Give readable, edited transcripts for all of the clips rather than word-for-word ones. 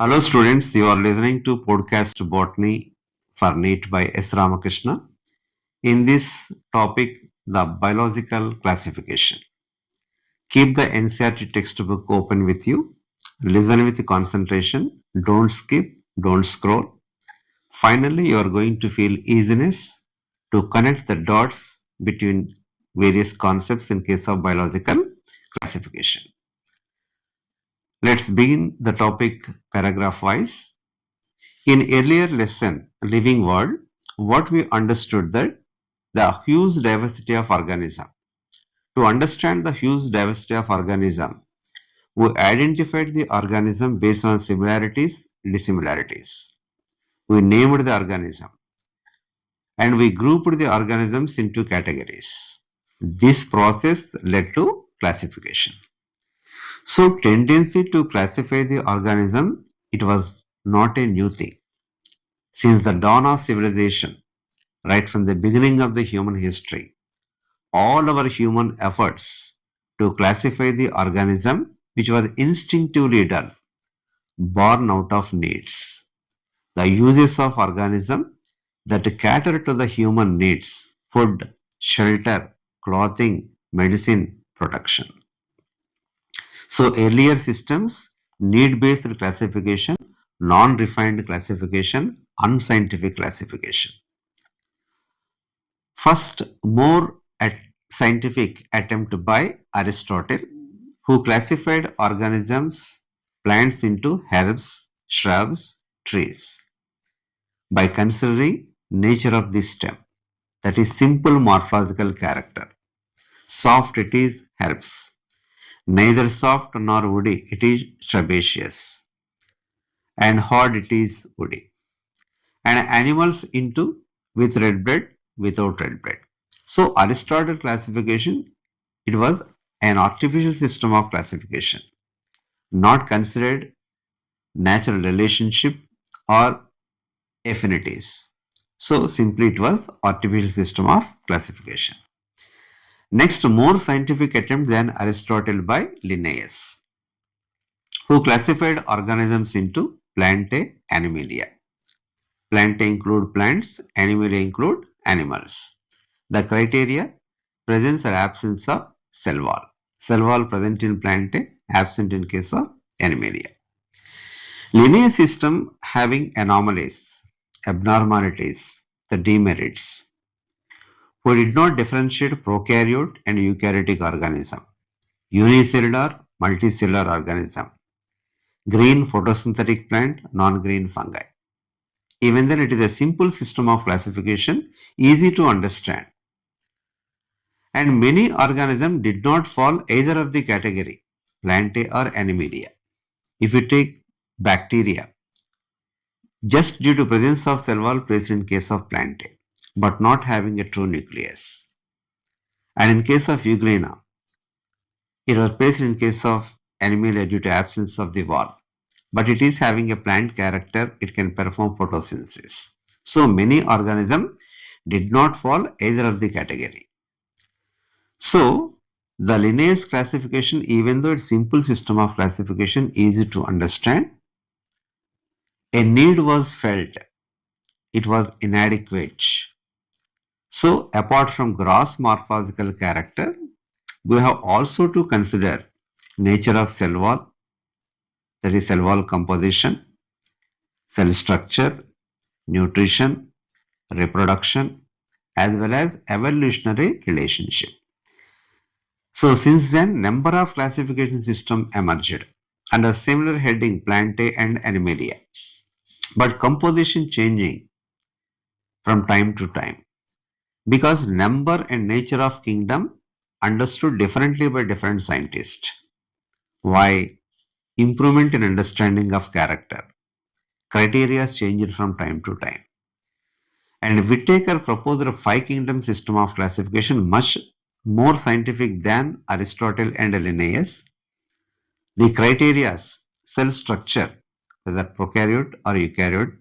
Hello students, you are listening to podcast Botany for NEET by S. Ramakrishna. In this topic, the biological classification. Keep the NCERT textbook open with you. Listen with concentration. Don't skip, don't scroll. Finally, you are going to feel easiness to connect the dots between various concepts in case of biological classification. Let's begin the topic paragraph wise. In earlier lesson, Living World, what we understood that the huge diversity of organism. To understand the huge diversity of organism, we identified the organism based on similarities, dissimilarities. We named the organism and we grouped the organisms into categories. This process led to classification. So tendency to classify the organism, it was not a new thing. Since the dawn of civilization, right from the beginning of the human history, all our human efforts to classify the organism which was instinctively done, born out of needs. The uses of organism that cater to the human needs, food, shelter, clothing, medicine, protection. So earlier systems, need-based classification, non-refined classification, unscientific classification. First, more scientific attempt by Aristotle, who classified organisms, plants into herbs, shrubs, trees by considering nature of the stem, that is simple morphological character. Soft it is herbs, neither soft nor woody it is shrubbaceous, and hard it is woody. And animals into with red blood, without red blood. So Aristotle classification, it was an artificial system of classification, not considered natural relationship or affinities. So simply it was artificial system of classification. Next, more scientific attempt than Aristotle by Linnaeus, who classified organisms into Plantae, Animalia. Plantae include plants, Animalia include animals. The criteria: presence or absence of cell wall. Cell wall present in Plantae, absent in case of Animalia. Linear system having anomalies, abnormalities, the demerits. We did not differentiate prokaryote and eukaryotic organism, unicellular, multicellular organism, green photosynthetic plant, non-green fungi. Even then, it is a simple system of classification, easy to understand. And many organisms did not fall either of the category, Plantae or Animalia. If you take bacteria, just due to presence of cell wall present in case of Plantae, but not having a true nucleus. And in case of Euglena, it was present in case of Animalia due to absence of the wall, but it is having a plant character, it can perform photosynthesis. So many organisms did not fall either of the category. So the Linnaeus classification, even though it's simple system of classification, easy to understand, a need was felt. It was inadequate. So apart from gross morphological character, we have also to consider nature of cell wall, that is cell wall composition, cell structure, nutrition, reproduction, as well as evolutionary relationship. So since then, number of classification system emerged under similar heading Plantae and Animalia, but composition changing from time to time because number and nature of kingdom understood differently by different scientists. Why? Improvement in understanding of character. Criteria changed from time to time. And Whittaker proposed a five kingdom system of classification much more scientific than Aristotle and Linnaeus. The criteria: cell structure, whether prokaryote or eukaryote,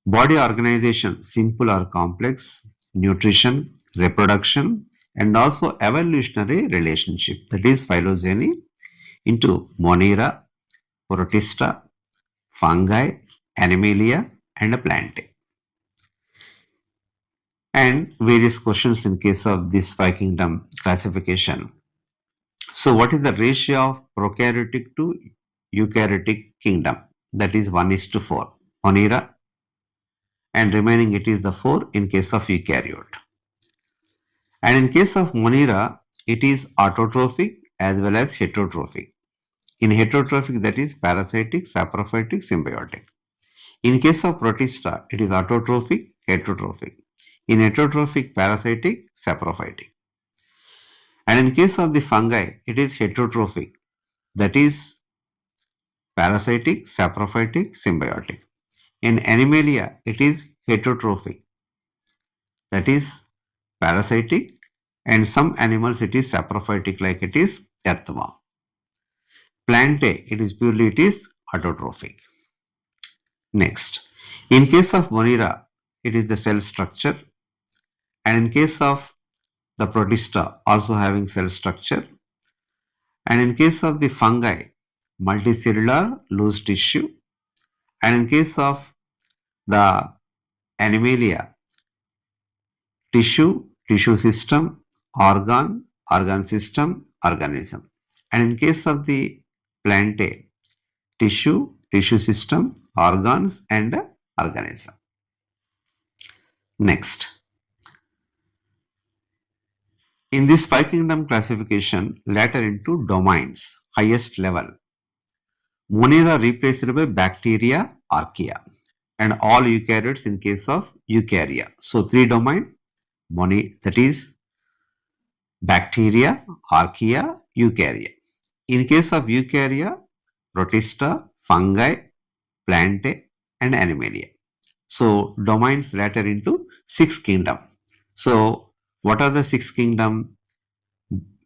body organization, simple or complex, nutrition, reproduction, and also evolutionary relationship, that is phylogeny into Monera, Protista, fungi, animalia, and plantae. And various questions in case of this five kingdom classification. So, what is the ratio of prokaryotic to eukaryotic kingdom? That is 1 is to 4. Monera, and remaining it is the 4 in case of eukaryote. And in case of Monera, it is autotrophic as well as heterotrophic. In heterotrophic, that is parasitic, saprophytic, symbiotic. In case of Protista, it is autotrophic, heterotrophic. In heterotrophic, parasitic, saprophytic. And in case of the fungi, it is heterotrophic, that is parasitic, saprophytic, symbiotic. In Animalia, it is heterotrophic, that is parasitic, and some animals it is saprophytic like it is earthworm. Plantae, it is autotrophic. Next, in case of Monera, it is the cell structure, and in case of the Protista, also having cell structure, and in case of the fungi, multicellular loose tissue, and in case of the Animalia, tissue system, organ system, organism. And in case of the Plantae, tissue system, organs, and organism. Next, in this five kingdom classification, later into domains, highest level, Monera replaced by bacteria, archaea, and all eukaryotes in case of eukarya. So three domain, that is bacteria, archaea, eukarya. In case of eukarya, protista, fungi, plantae, and animalia. So domains later into six kingdom. So what are the six kingdom?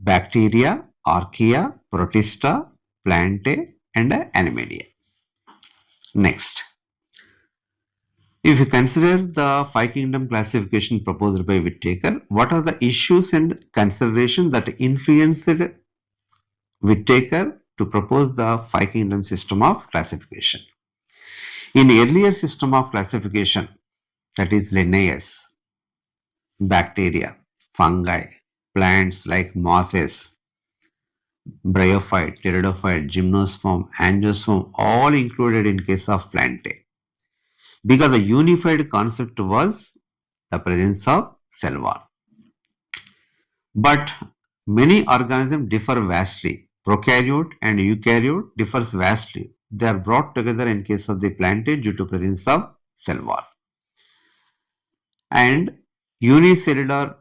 Bacteria, archaea, protista, plantae, and animalia. Next, if you consider the five kingdom classification proposed by Whittaker, what are the issues and considerations that influenced Whittaker to propose the five kingdom system of classification? In earlier system of classification, that is Linnaeus, bacteria, fungi, plants like mosses, bryophyte, pteridophyte, gymnosperm, angiosperm, all included in case of plantae. Because the unified concept was the presence of cell wall. But many organisms differ vastly. Prokaryote and eukaryote differs vastly. They are brought together in case of the plantae due to presence of cell wall. And unicellular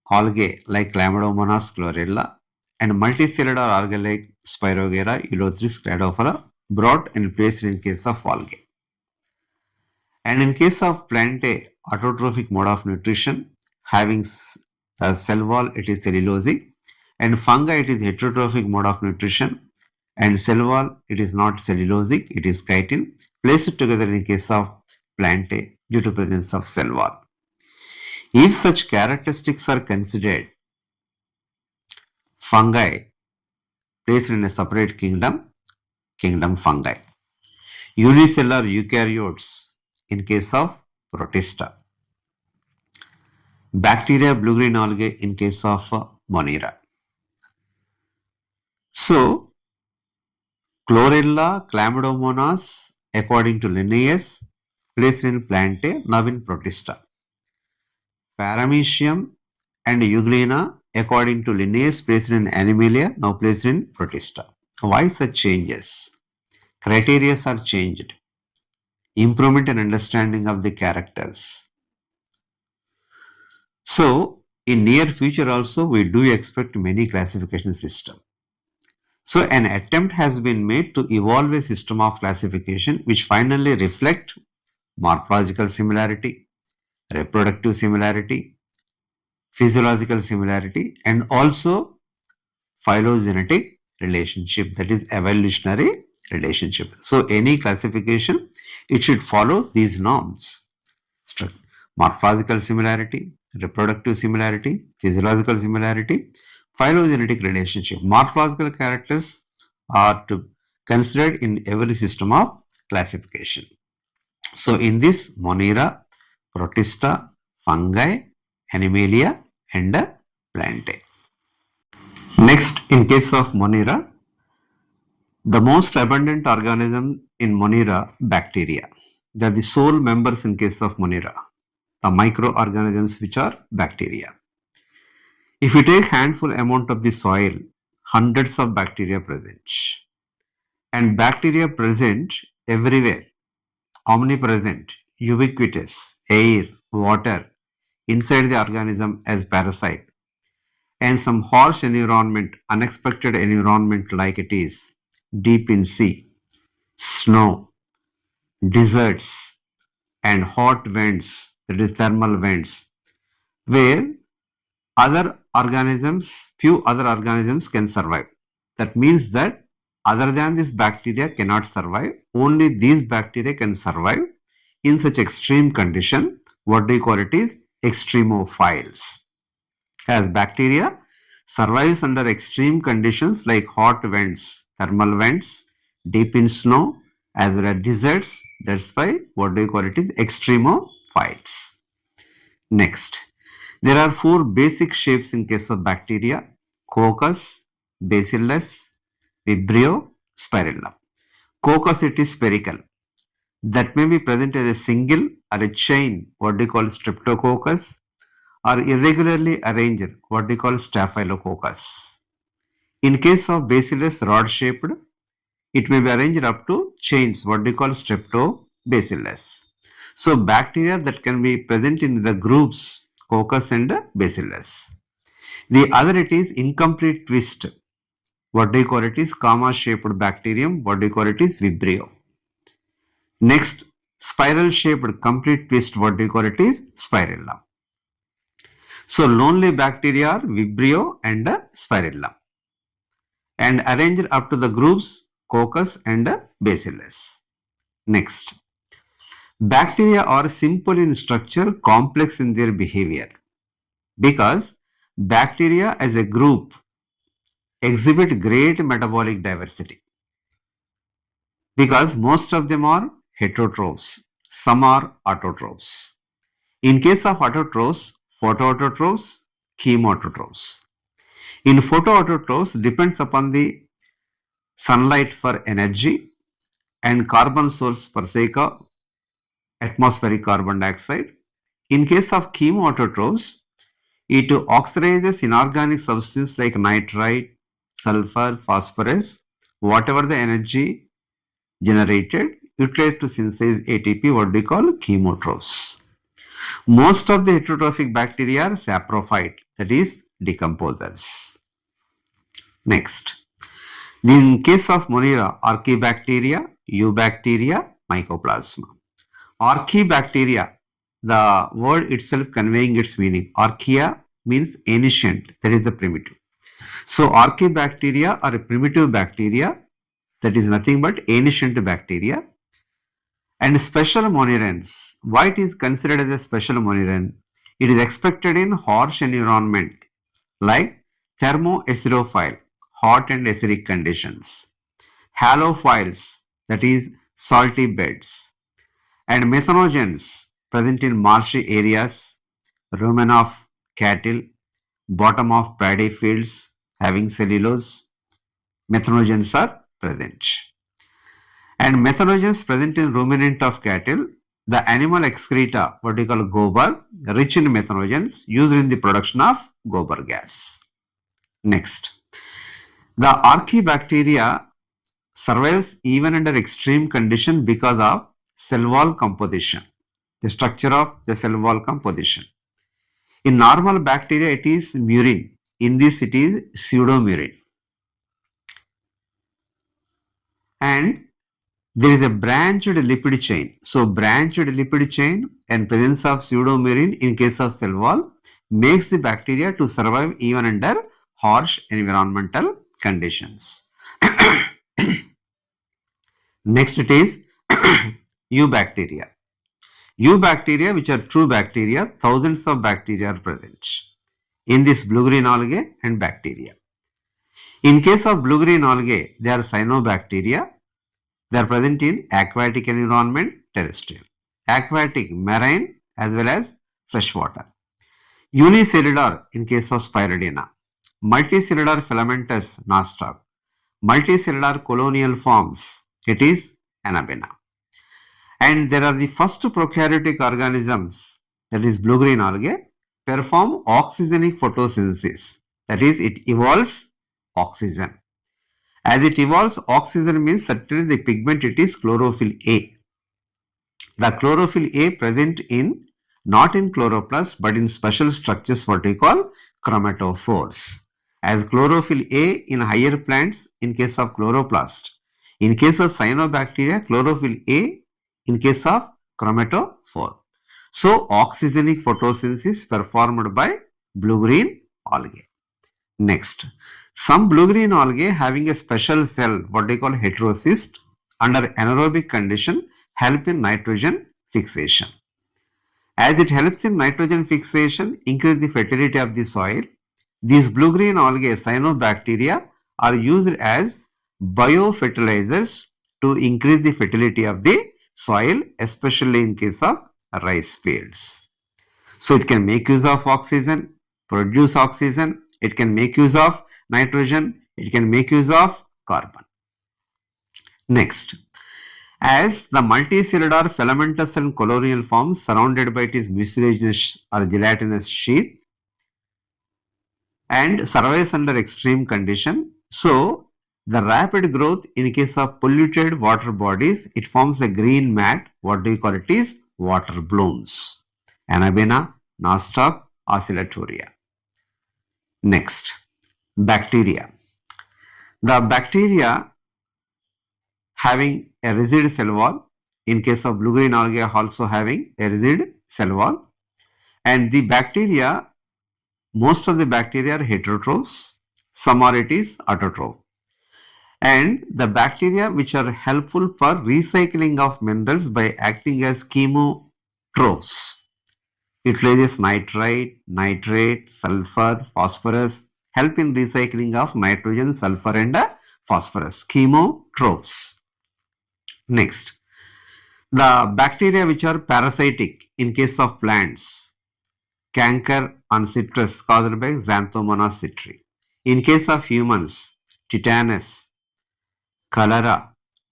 algae like Chlamydomonas chlorella and multicellular algae like Spirogera, Eleutheris, Cladophora brought and placed in case of algae. And in case of plantae, autotrophic mode of nutrition, having the cell wall, it is cellulosic, and fungi, it is heterotrophic mode of nutrition, and cell wall, it is not cellulosic, it is chitin, placed together in case of plantae due to presence of cell wall. If such characteristics are considered, fungi placed in a separate kingdom, kingdom fungi. Unicellular eukaryotes in case of protista. Bacteria, blue-green algae in case of Monera. So, Chlorella, Chlamydomonas, according to Linnaeus, placed in plantae, now in protista. Paramecium and Euglena, according to Linnaeus, placed in Animalia, now placed in protista. Why such changes? Criteria are changed. Improvement and understanding of the characters. So, in near future also, we do expect many classification system. So, an attempt has been made to evolve a system of classification which finally reflect morphological similarity, reproductive similarity, physiological similarity, and also phylogenetic relationship, that is evolutionary relationship. So, any classification, it should follow these norms. Morphological similarity, reproductive similarity, physiological similarity, phylogenetic relationship. Morphological characters are to considered in every system of classification. So in this Monera, Protista, fungi, Animalia and Plantae. Next, in case of Monera, the most abundant organism in Monera, bacteria. They are the sole members in case of Monera, the microorganisms which are bacteria. If you take handful amount of the soil, hundreds of bacteria present. And bacteria present everywhere, omnipresent, ubiquitous, air, water, inside the organism as parasite. And some harsh environment, unexpected environment like it is deep in sea, snow, deserts, and hot vents, that is thermal vents, where few other organisms can survive. That means that other than this bacteria cannot survive, only these bacteria can survive in such extreme condition. What do you call it is extremophiles. As bacteria survives under extreme conditions like hot vents, thermal vents, deep in snow, as well as deserts. That's why what do you call it is extremophiles. Next, there are four basic shapes in case of bacteria: coccus, bacillus, vibrio, spirillum. Coccus, it is spherical. That may be present as a single or a chain, what we call streptococcus, or irregularly arranged, what we call staphylococcus. In case of bacillus, rod shaped, it may be arranged up to chains, what we call streptobacillus. So bacteria that can be present in the groups coccus and bacillus. The other, it is incomplete twist, what do you call it is comma shaped bacterium, what do you call it is vibrio. Next, spiral shaped complete twist, what do you call it is spirillum. So lonely bacteria are vibrio and spirillum, and arranged up to the groups coccus and bacillus. Next, bacteria are simple in structure, complex in their behavior, because bacteria as a group exhibit great metabolic diversity, because most of them are heterotrophs, some are autotrophs. In case of autotrophs, photoautotrophs, chemoautotrophs. In photoautotrophs depends upon the sunlight for energy and carbon source for sake of atmospheric carbon dioxide. In case of chemoautotrophs, it oxidizes inorganic substances like nitrite, sulfur, phosphorus, whatever the energy generated, utilized to synthesize ATP, what we call chemotrophs. Most of the heterotrophic bacteria are saprophyte, that is decomposers. Next, in case of Monera, archaebacteria, eubacteria, mycoplasma. Archaebacteria, the word itself conveying its meaning. Archaea means ancient, that is the primitive. So archaebacteria are a primitive bacteria, that is nothing but ancient bacteria. And special monerans, why it is considered as a special moneran? It is expected in harsh environment like thermoacidophile, hot and acidic conditions, halophiles, that is salty beds, and methanogens present in marshy areas, rumen of cattle, bottom of paddy fields having cellulose, methanogens are present. And methanogens present in ruminant of cattle, the animal excreta, what we call gobar, rich in methanogens used in the production of gobar gas. Next, the archaebacteria survives even under extreme condition because of cell wall composition, the structure of the cell wall composition. In normal bacteria, it is murin. In this, it is pseudomurin. And there is a branched lipid chain. So, branched lipid chain and presence of pseudomurin in case of cell wall makes the bacteria to survive even under harsh environmental conditions. Next, it is eubacteria. Eubacteria, which are true bacteria, thousands of bacteria are present in this blue-green algae and bacteria. In case of blue-green algae, they are cyanobacteria. They are present in aquatic environment, terrestrial, aquatic, marine, as well as freshwater. Unicellular in case of Spirulina, multicellular filamentous nostoc, multicellular colonial forms, it is Anabena. And there are the first prokaryotic organisms, that is blue-green algae, perform oxygenic photosynthesis. That is, it evolves oxygen. As it evolves oxygen means certainly the pigment it is chlorophyll A. The chlorophyll A present in not in chloroplast but in special structures what we call chromatophores. As chlorophyll A in higher plants in case of chloroplast. In case of cyanobacteria, chlorophyll A in case of chromatophore. So oxygenic photosynthesis performed by blue-green algae. Next, some blue-green algae having a special cell, what they call heterocyst, under anaerobic condition help in nitrogen fixation. As it helps in nitrogen fixation, increase the fertility of the soil. These blue-green algae, cyanobacteria, are used as biofertilizers to increase the fertility of the soil, especially in case of rice fields. So it can make use of oxygen, produce oxygen, it can make use of nitrogen, it can make use of carbon. Next, as the multicellular filamentous and colonial forms surrounded by its mucilaginous or gelatinous sheath and survives under extreme condition. So the rapid growth in case of polluted water bodies, it forms a green mat. What do you call it is water blooms. Anabena, nostoc, oscillatoria. Next, bacteria. The bacteria having a rigid cell wall. In case of blue-green algae also having a rigid cell wall. And the bacteria, most of the bacteria are heterotrophs, some are it is autotroph. And the bacteria which are helpful for recycling of minerals by acting as chemotrophs. It utilizes nitrite, nitrate, sulfur, phosphorus, help in recycling of nitrogen, sulfur and phosphorus, chemotrophs. Next, the bacteria which are parasitic in case of plants, canker on citrus caused by Xanthomonas citri. In case of humans, tetanus, cholera,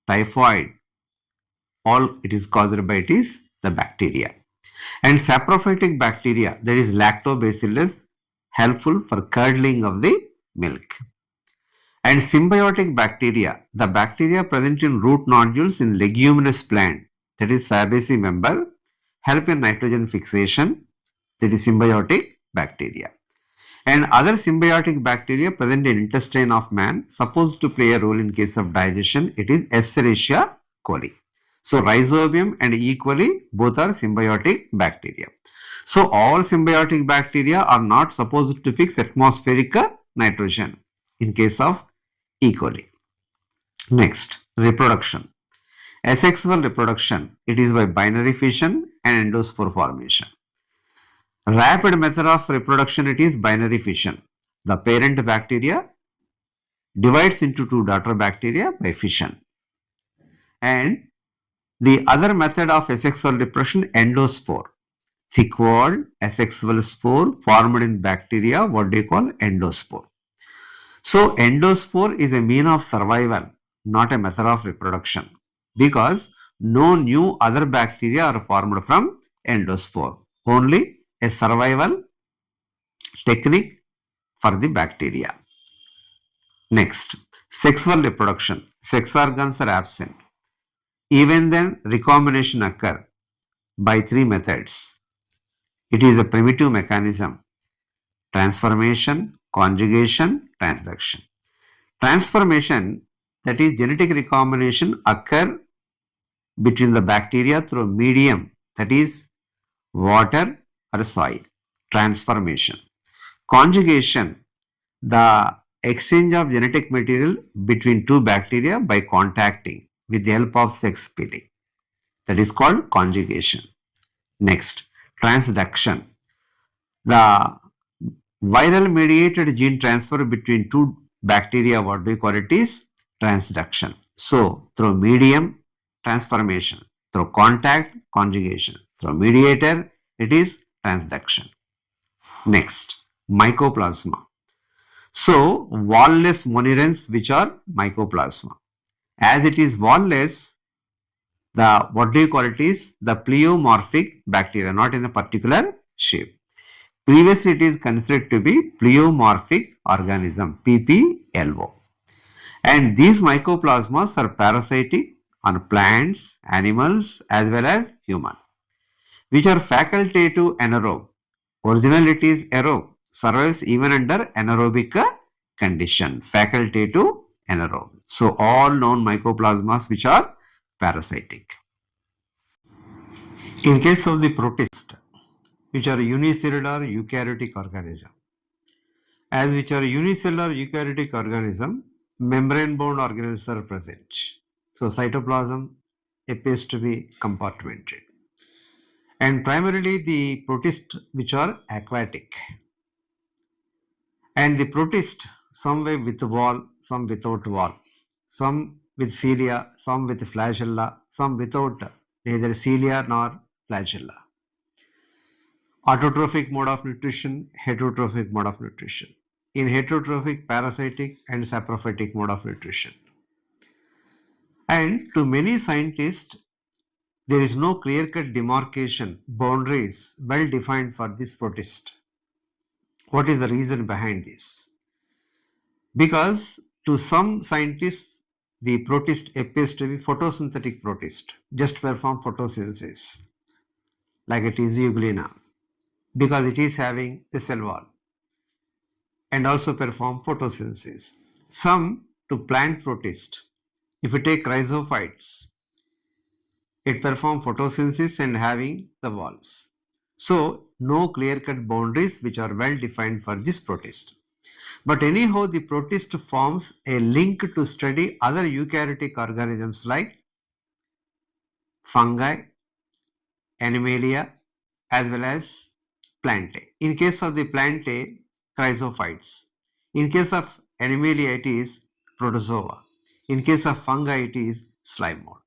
typhoid, all it is caused by it is the bacteria. And saprophytic bacteria, that is lactobacillus, helpful for curdling of the milk. And symbiotic bacteria, the bacteria present in root nodules in leguminous plant, that is Fabaceae member, help in nitrogen fixation, that is symbiotic bacteria. And other symbiotic bacteria present in intestine of man, supposed to play a role in case of digestion, it is Escherichia coli. So rhizobium and E. coli both are symbiotic bacteria. So all symbiotic bacteria are not supposed to fix atmospheric nitrogen in case of E. coli. Next, reproduction. Asexual reproduction, it is by binary fission and endospore formation. Rapid method of reproduction, it is binary fission. The parent bacteria divides into two daughter bacteria by fission. And the other method of asexual reproduction, endospore. Thick-walled asexual spore formed in bacteria, what they call endospore. So endospore is a mean of survival, not a method of reproduction, because no new other bacteria are formed from endospore. Only a survival technique for the bacteria. Next, sexual reproduction. Sex organs are absent. Even then, recombination occur by three methods. It is a primitive mechanism: transformation, conjugation, transduction. Transformation, that is genetic recombination, occur between the bacteria through medium, that is water or soil. Transformation. Conjugation, the exchange of genetic material between two bacteria by contacting with the help of sex peeling. That is called conjugation. Next, transduction. The viral mediated gene transfer between two bacteria, what we call it is transduction. So, through medium, transformation. Through contact, conjugation. Through mediator, it is transduction. Next, mycoplasma. So, wall-less mononeurons which are mycoplasma. As it is wall-less, the what do you call it is the pleomorphic bacteria, not in a particular shape. Previously, it is considered to be pleomorphic organism, PPLO. And these mycoplasmas are parasitic on plants, animals, as well as human, which are facultative anaerobe. Original it is aerobe, survives even under anaerobic condition, facultative anaerobe. So all known mycoplasmas which are parasitic. In case of the protist, which are unicellular eukaryotic organism, as which are unicellular eukaryotic organism, membrane-bound organisms are present. So cytoplasm appears to be compartmented. And primarily the protists which are aquatic. And the protist, some way with wall, some without wall, some with cilia, some with flagella, some without neither cilia nor flagella. Autotrophic mode of nutrition, heterotrophic mode of nutrition. In heterotrophic, parasitic and saprophytic mode of nutrition. And to many scientists, there is no clear-cut demarcation, boundaries well defined for this protist. What is the reason behind this? Because to some scientists, the protist appears to be photosynthetic protist, just perform photosynthesis, like it is euglena, because it is having the cell wall and also perform photosynthesis. Some to plant protist, if you take rhizophytes, it perform photosynthesis and having the walls. So no clear-cut boundaries which are well defined for this protist. But anyhow, the protist forms a link to study other eukaryotic organisms like fungi, animalia, as well as plantae. In case of the plantae, chrysophytes. In case of animalia, it is protozoa. In case of fungi, it is slime mold.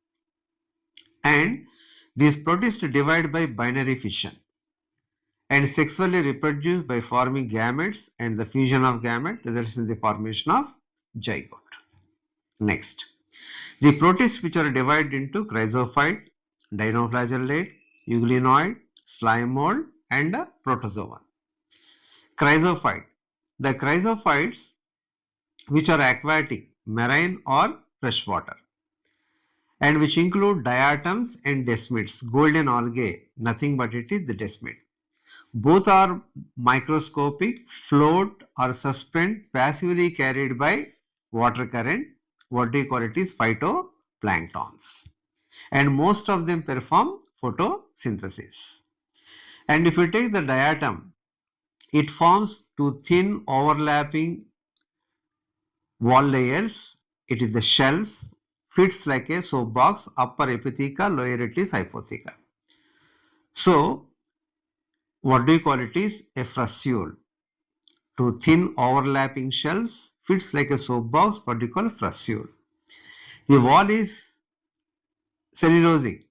And these protists divide by binary fission and sexually reproduce by forming gametes, and the fusion of gamete results in the formation of zygote. Next, the protists which are divided into chrysophyte, dinoflagellate, euglenoid, slime mold, and protozoan. Chrysophyte. The chrysophytes which are aquatic, marine or freshwater, and which include diatoms and desmids, golden algae, nothing but it is the desmid. Both are microscopic, float or suspend, passively carried by water current. What do you call it is phytoplanktons. And most of them perform photosynthesis. And if you take the diatom, it forms two thin overlapping wall layers. It is the shells, fits like a soap box, upper epitheca, lower it is hypotheca. So what do you call it is a fracule. Two thin overlapping shells fits like a soap box, what do you call a fracule. The wall is cellulosic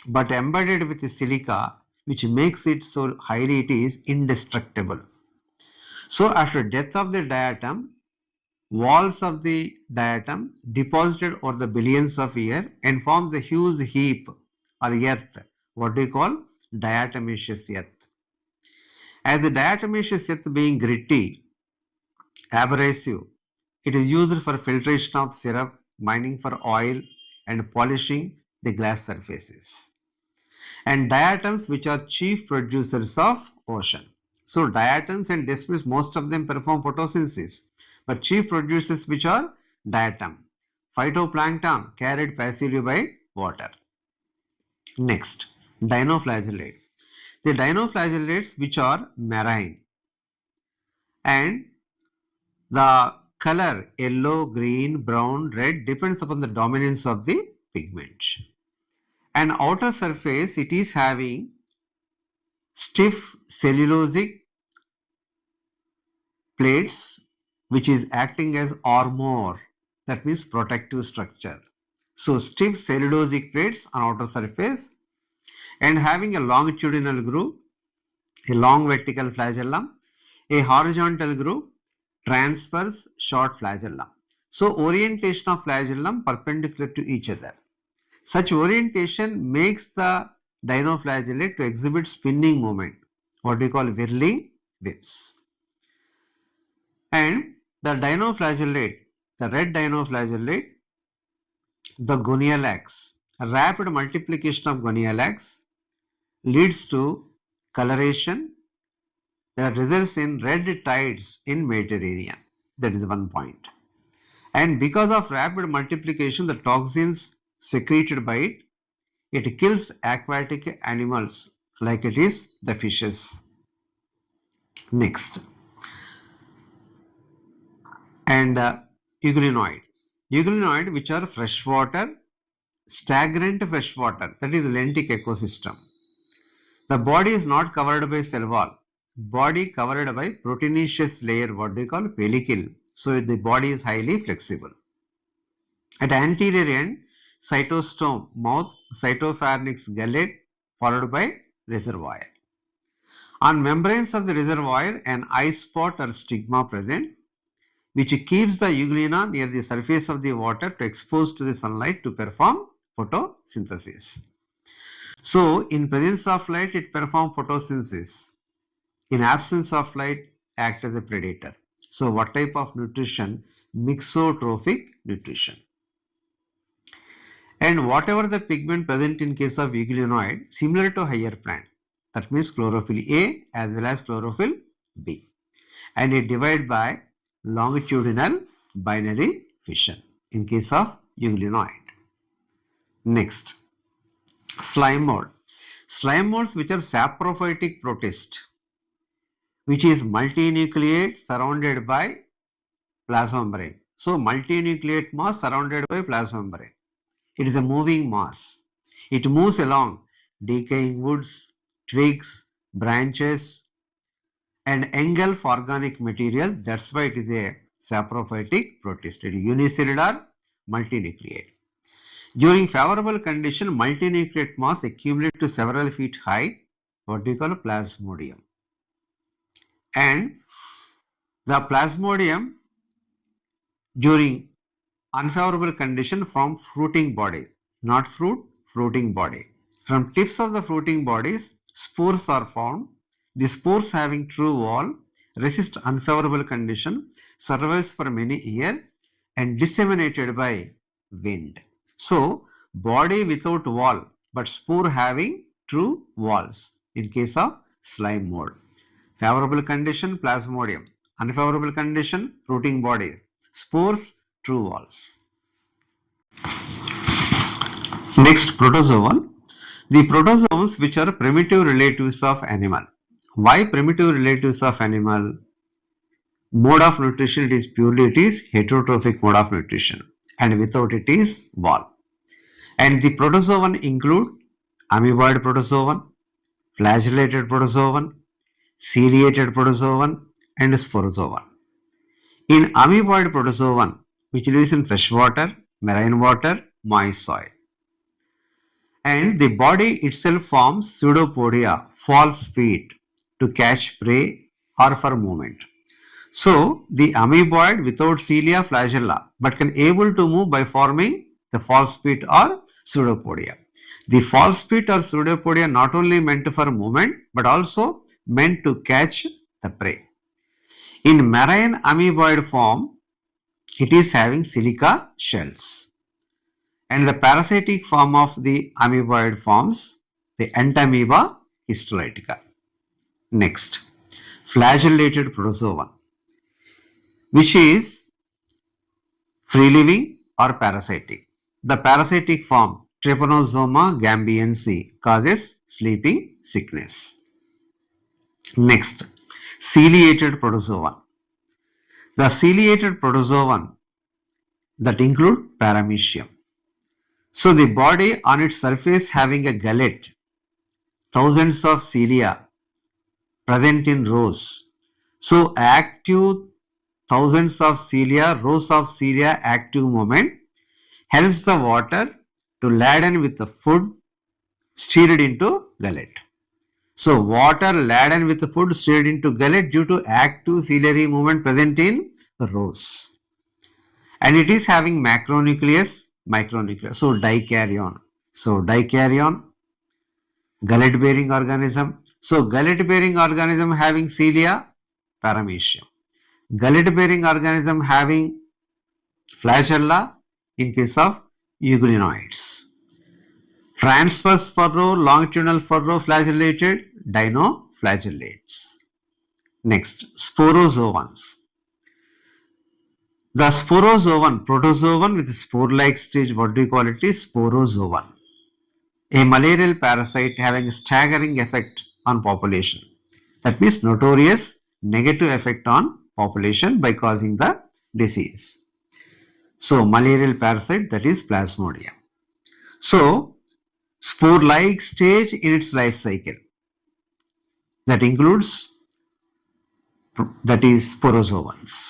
but embedded with silica, which makes it so highly it is indestructible. So after death of the diatom, walls of the diatom deposited over the billions of years and forms a huge heap or earth, what do you call diatomaceous earth. As the diatomaceous earth being gritty, abrasive, it is used for filtration of syrup, mining for oil, and polishing the glass surfaces. And diatoms, which are chief producers of ocean. So diatoms and desmids, most of them perform photosynthesis, but chief producers which are diatom. Phytoplankton carried passively by water. Next, dinoflagellate. The dinoflagellates which are marine, and the color yellow, green, brown, red depends upon the dominance of the pigment. And outer surface, it is having stiff cellulosic plates which is acting as armor that means protective structure. So stiff cellulosic plates on outer surface and having a longitudinal groove, a long vertical flagellum, a horizontal groove, transverse short flagellum. So orientation of flagellum perpendicular to each other. Such orientation makes the dinoflagellate to exhibit spinning movement, what we call whirling whips. And the dinoflagellate, the red dinoflagellate, the gonialax, rapid multiplication of gonialax leads to coloration that results in red tides in Mediterranean. That is one point. And because of rapid multiplication, the toxins secreted by it, it kills aquatic animals like it is the fishes. Next, and euglenoid. Euglenoid, which are freshwater, stagnant freshwater, that is lentic ecosystem. The body is not covered by cell wall. Body covered by proteinaceous layer, what they call pellicle. So the body is highly flexible. At anterior end, cytostome, mouth, cytopharynx, gullet, followed by reservoir. On membranes of the reservoir, an eye spot or stigma present, which keeps the euglena near the surface of the water to expose to the sunlight to perform photosynthesis. So, in presence of light, it performs photosynthesis. In absence of light, act as a predator. So, what type of nutrition? Mixotrophic nutrition. And whatever the pigment present in case of euglenoid, similar to higher plant, that means chlorophyll A as well as chlorophyll B. And it divided by longitudinal binary fission in case of euglenoid. Next, slime mold. Slime molds which are saprophytic protist, which is multinucleate surrounded by plasmamembrane. So multinucleate mass surrounded by plasmamembrane. It is a moving mass. It moves along decaying woods, twigs, branches, and engulf organic material. That's why it is a saprophytic protist. It is unicellular multinucleate. During favorable condition, multinucleate mass accumulates to several feet high, what we call plasmodium. And the plasmodium during unfavorable condition from fruiting body, not fruit, fruiting body. From tips of the fruiting bodies, spores are found. The spores having true wall resist unfavorable condition, survives for many years and disseminated by wind. So, body without wall but spore having true walls in case of slime mold. Favorable condition, plasmodium. Unfavorable condition, fruiting bodies. Spores, true walls. Next, protozoan. The protozoans which are primitive relatives of animal. Why primitive relatives of animal? Mode of nutrition, it is heterotrophic mode of nutrition, and without it is wall. And the protozoan include amoeboid protozoan, flagellated protozoan, ciliated protozoan, and sporozoan. In amoeboid protozoan, which lives in freshwater, marine water, moist soil. And the body itself forms pseudopodia, false feet, to catch prey or for movement. So the amoeboid without cilia flagella but can able to move by forming the false feet or pseudopodia. The false feet or pseudopodia not only meant for movement but also meant to catch the prey. In marine amoeboid form, it is having silica shells. And the parasitic form of the amoeboid forms the entamoeba histolytica. Next, flagellated protozoan, which is free living or parasitic. The parasitic form Trypanosoma gambiense causes sleeping sickness. Next, ciliated protozoan. The ciliated protozoan that include paramecium. So the body on its surface having a gullet, thousands of cilia present in rows. So active thousands of cilia, rows of cilia active movement helps the water to laden with the food stirred into gullet. So water laden with food stirred into gullet due to active ciliary movement present in rows. And it is having macronucleus, micronucleus. So dikaryon. So dikaryon, gullet bearing organism. So gullet bearing organism having cilia, paramecium. Gullet bearing organism having flagella in case of euglenoids. Transverse furrow, longitudinal furrow flagellated, dinoflagellates. Next, sporozoans. The sporozoan, protozoan with spore-like stage, what do you call it is sporozoan. A malarial parasite having a staggering effect on population. That means notorious negative effect on population by causing the disease. So malarial parasite, that is Plasmodium. So spore-like stage in its life cycle, that includes, that is sporozoans.